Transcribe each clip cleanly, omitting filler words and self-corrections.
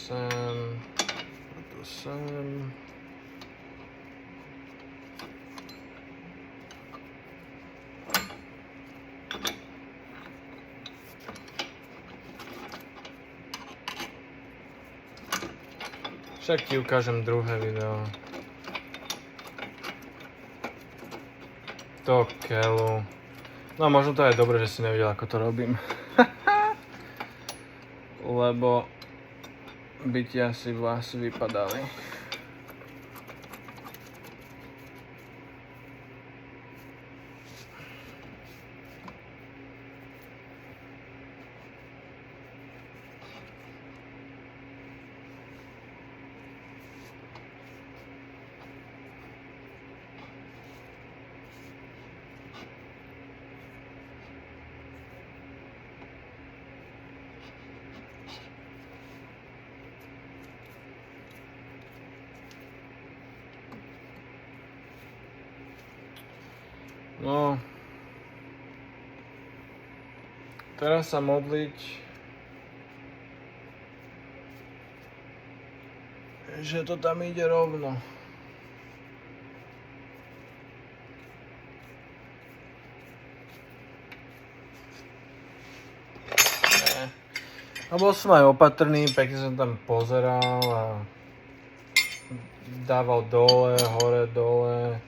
sem. A to sem. Však ti ukážem druhé video. To keľu. No možno to je dobré, že si nevidel, ako to robím. Lebo by ti asi vlasy vypadali. No, teraz sa modliť, že to tam ide rovno. A bol som aj opatrný, pekne som tam pozeral a dával dole, hore, dole.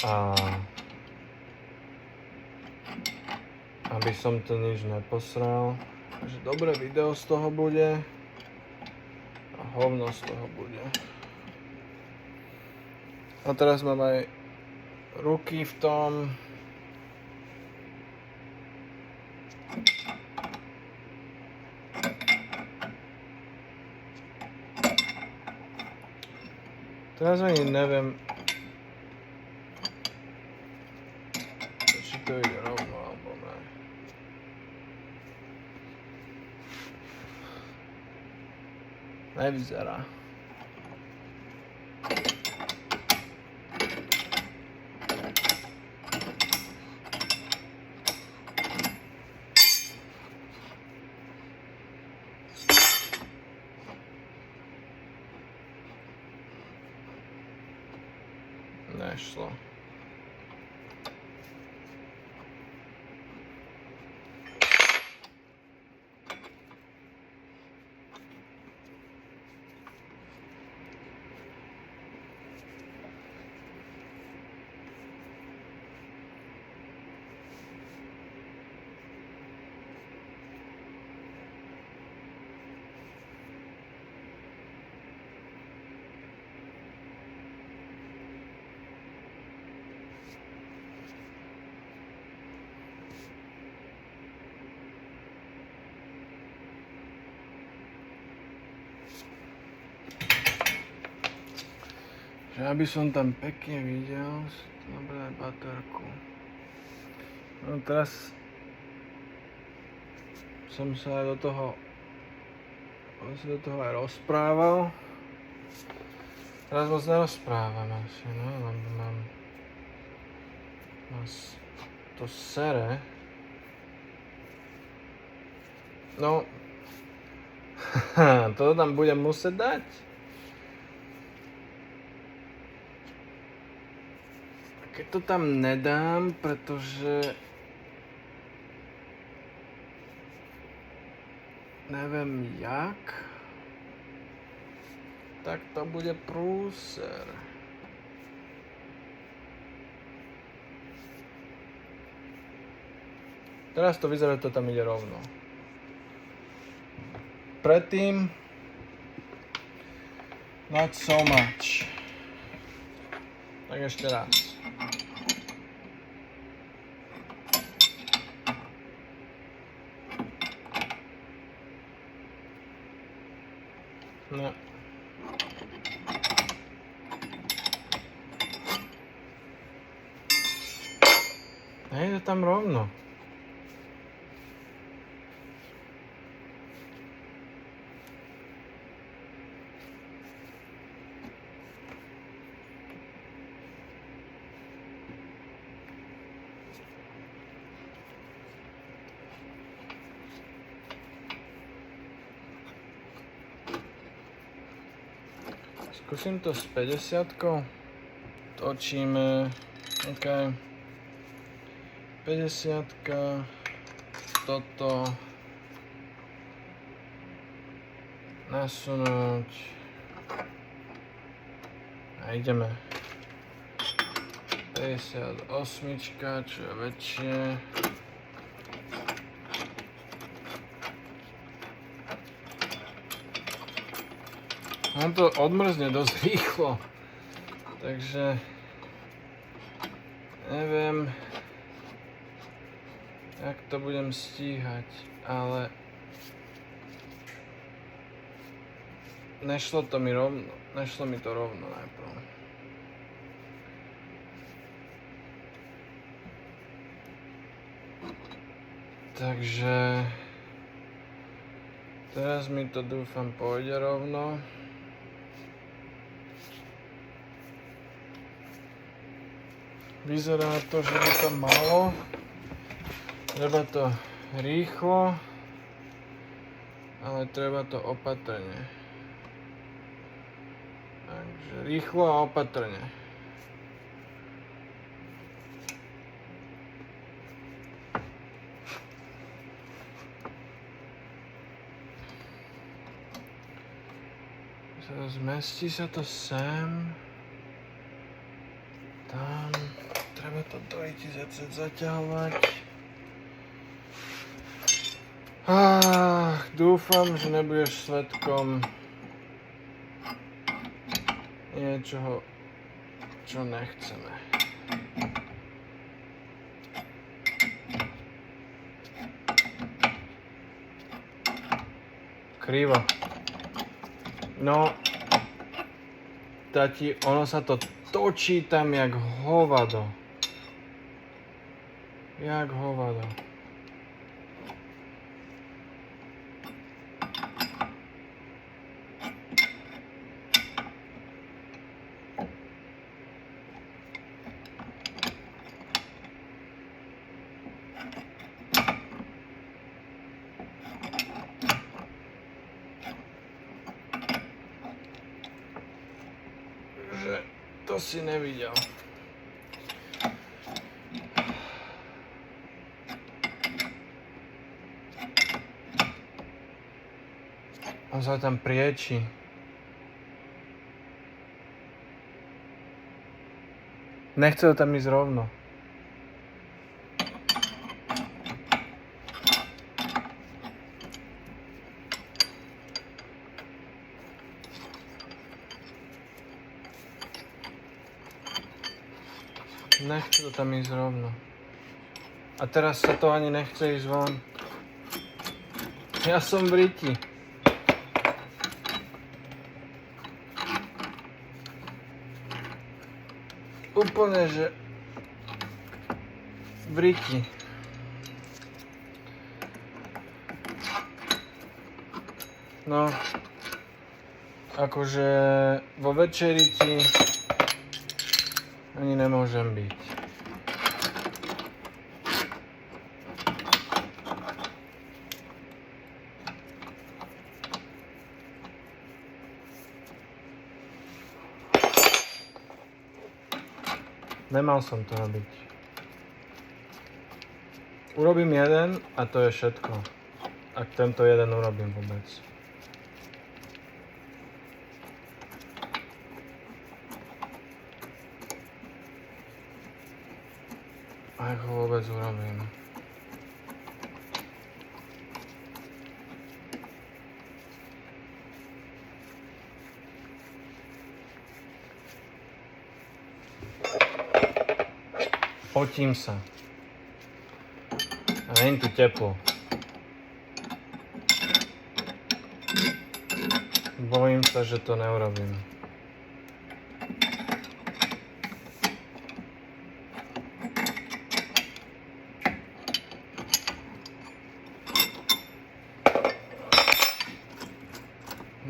A aby som to nič neposral. Takže dobré video z toho bude a hovno z toho bude. A teraz mám aj ruky v tom. Teraz ani neviem, či to ide rovno alebo ne. Nevyzerá. Nešlo. Že aby som tam pekne videl, dobre baterku. No teraz som sa do toho aj rozprával. Teraz moc nerozprávam asi, no, lebo mám to sere. No, to tam budem musieť dať. Keď to tam nedám, pretože neviem jak, tak to bude prúser. Teraz to vyzerá, že to tam ide rovno. Predtým not so much. Tak ešte raz. No. Nejde tam rovno. Skúsim to s 50-kou. Točíme. OK. 50-ka. Toto. Nasunúť. A ideme. 58, čo je väčšie. On to odmrzne dosť rýchlo, takže neviem, jak to budem stíhať, ale nešlo mi to rovno najprv. Takže teraz mi to dúfam pôjde rovno. Vyzerá to, že by to malo. Treba to rýchlo, ale treba to opatrne. Takže rýchlo a opatrne. Zmestí sa to sem. Tam. Treba to do ITZC zaťahovať. Dúfam, že nebudeš svedkom niečoho, čo nechceme. Krivo. No, tati, ono sa to točí tam jak hovado. Jak hovado. Že to si nevidel. On sa tam prieči. Nechce ho tam ísť rovno. Nechce to tam ísť rovno. A teraz sa to ani nechce ísť von. Ja som v riti. Úplne, že v riti. No, akože vo väčšej riti ani nemôžem byť. Nemal som to robiť. Urobím jeden a to je všetko. Ak tento jeden urobím vôbec. Ak ho vôbec urobím. Potím sa. A nie je tu teplo. Bojím sa, že to neurobím.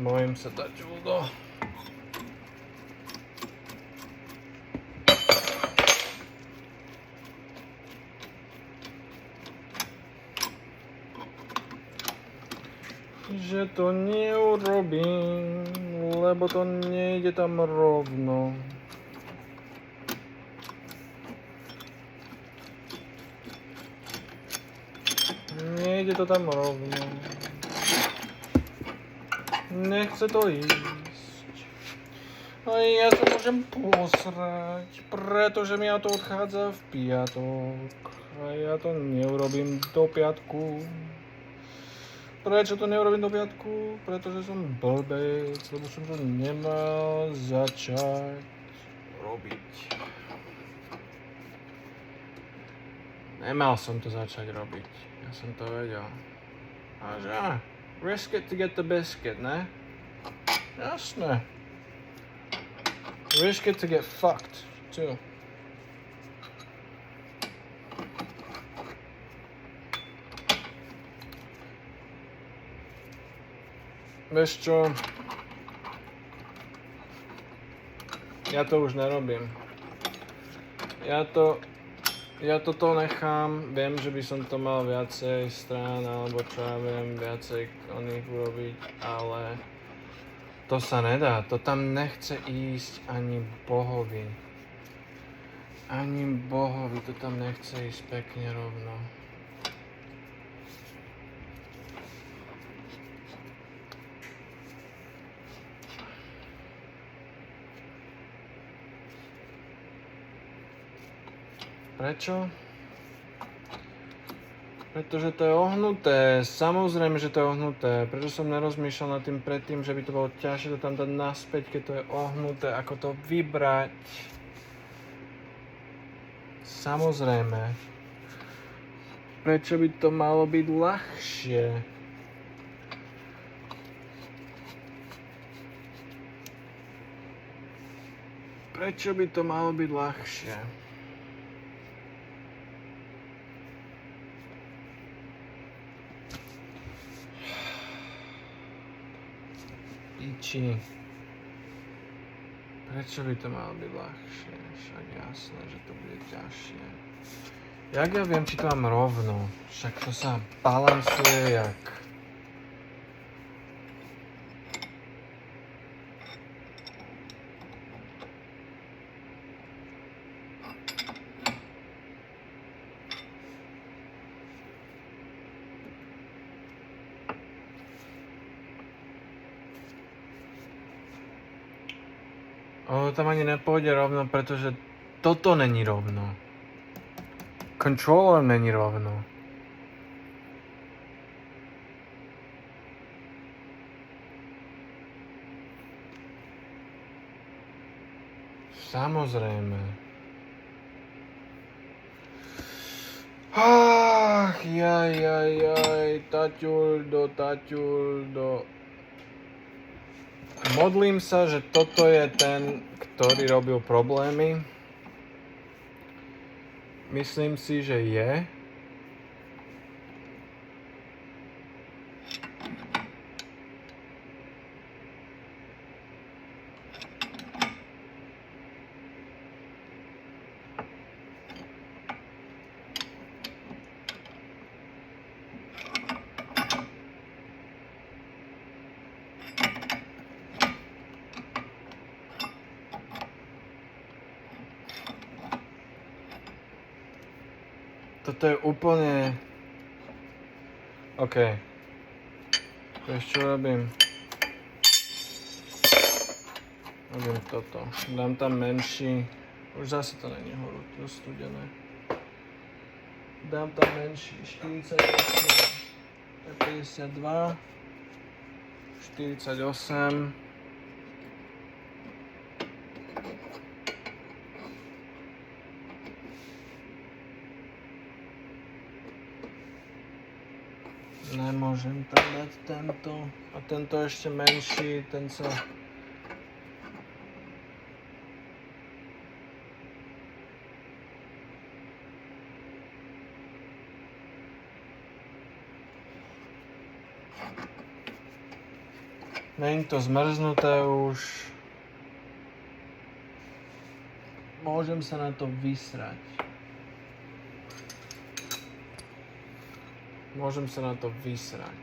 Bojím sa dať judo. že to neurobím, lebo to nejde tam rovno. Nejde to tam rovno. Nechce to ísť. A ja sa môžem posrať, pretože mi to odchádza v piatok. A ja to neurobím do piatku. Prečo to neurobím do piatku? Pretože som blbec, lebo som to nemal začať robiť. Nemal som to začať robiť. Ja som to vedel. A že risk it to get the biscuit, ne? Jasné. Risk it to get fucked, too. Vieš čo? Ja to už nerobím. Ja toto nechám. Viem, že by som to mal viacej strán, alebo čo ja viem, viacej oných urobiť, ale to sa nedá. To tam nechce ísť ani Bohovi. Ani Bohovi to tam nechce ísť pekne rovno. Prečo? Pretože to je ohnuté. Samozrejme, že to je ohnuté. Prečo som nerozmýšľal nad tým predtým, že by to bolo ťažšie to tam dať naspäť, keď to je ohnuté, ako to vybrať. Samozrejme. Prečo by to malo byť ľahšie? Prečo by to malo byť ľahšie? Piči. Prečo by to malo byť ľahšie? Však jasné, že to bude ťažšie. Jak ja viem, či to mám rovno? Však to sa balansuje jak... Tam ani nepôjde rovno, pretože toto není rovno. Controller není rovno. Samozrejme. Ach, jaj, taťuldo. Modlím sa, že toto je ten, ktorý robil problémy. Myslím si, že je. Toto je úplne... OK. Vieš čo robím? Robím toto. Dám tam menší. Už zase to není horúce, studené. Dám tam menší. 48. 52. 48. Nemôžem tam dať tento. A tento ešte menší, ten sa... Není to zmrznuté už. Môžem sa na to vysrať. Môžem sa na to vysrať.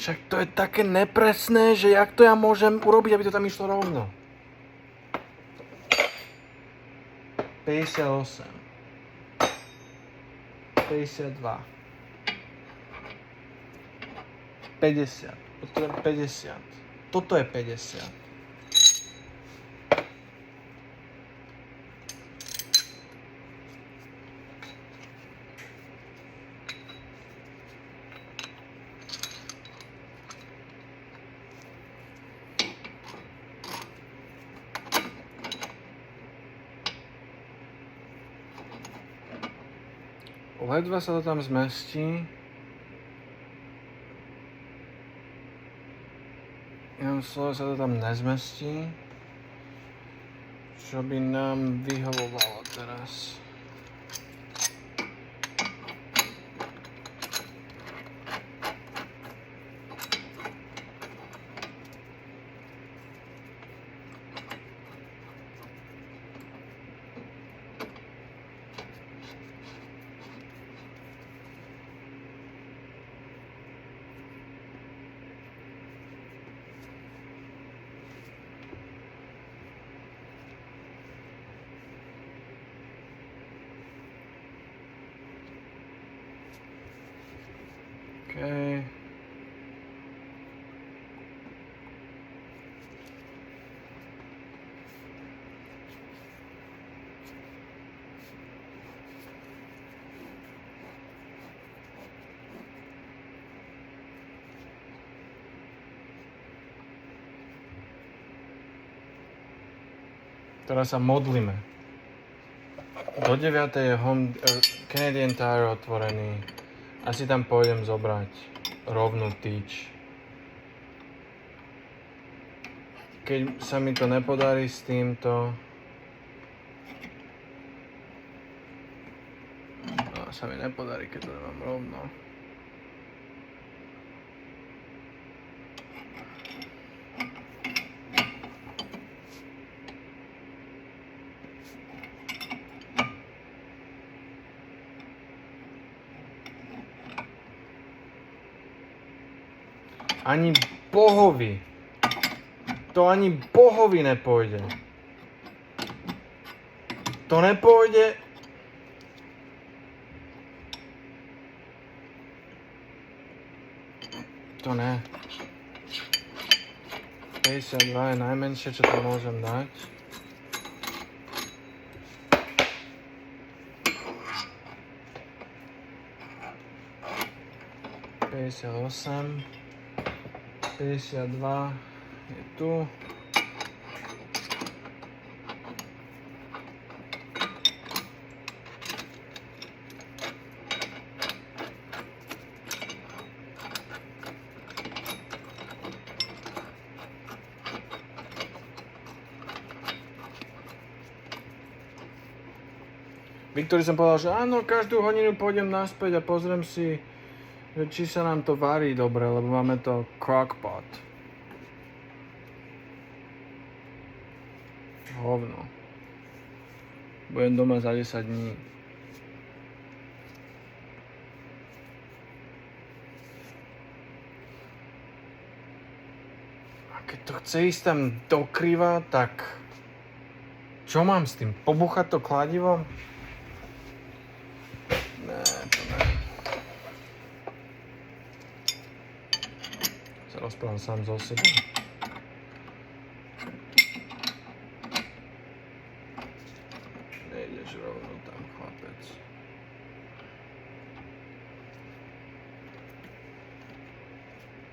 Však to je také nepresné, že jak to ja môžem urobiť, aby to tam išlo rovno. 58. 52. 50. Potrebujem 50. Toto je 50. Ledva sa to tam zmestí. Jenom slovo sa to tam nezmestí. Čo by nám vyhovovalo teraz. Okay. Teraz sa modlíme. Do 9. je Canadian Tire otvorený. Asi tam pôjdem zobrať rovnú tyč. Keď sa mi to nepodarí s týmto, sa mi nepodarí, keď to nemám rovno. Ani Bohovi. To ani Bohovi nepôjde. To nepôjde. To ne. 52 je najmenšie, čo tam môžem dať. Päťdesiatosem. 52 je tu. Viktori som povedal, že áno, každú hodinu pôjdem naspäť a pozriem si, že či sa nám to varí dobre, lebo máme to crockpot. Hovno. Budem doma za 10 dní. A keď to chce ísť tam do kriva, tak čo mám s tým? Pobuchať to kladivo? Ne, to ne. Sa rozprávam sám so sebou. Nejdeš rovno tam, chlapec.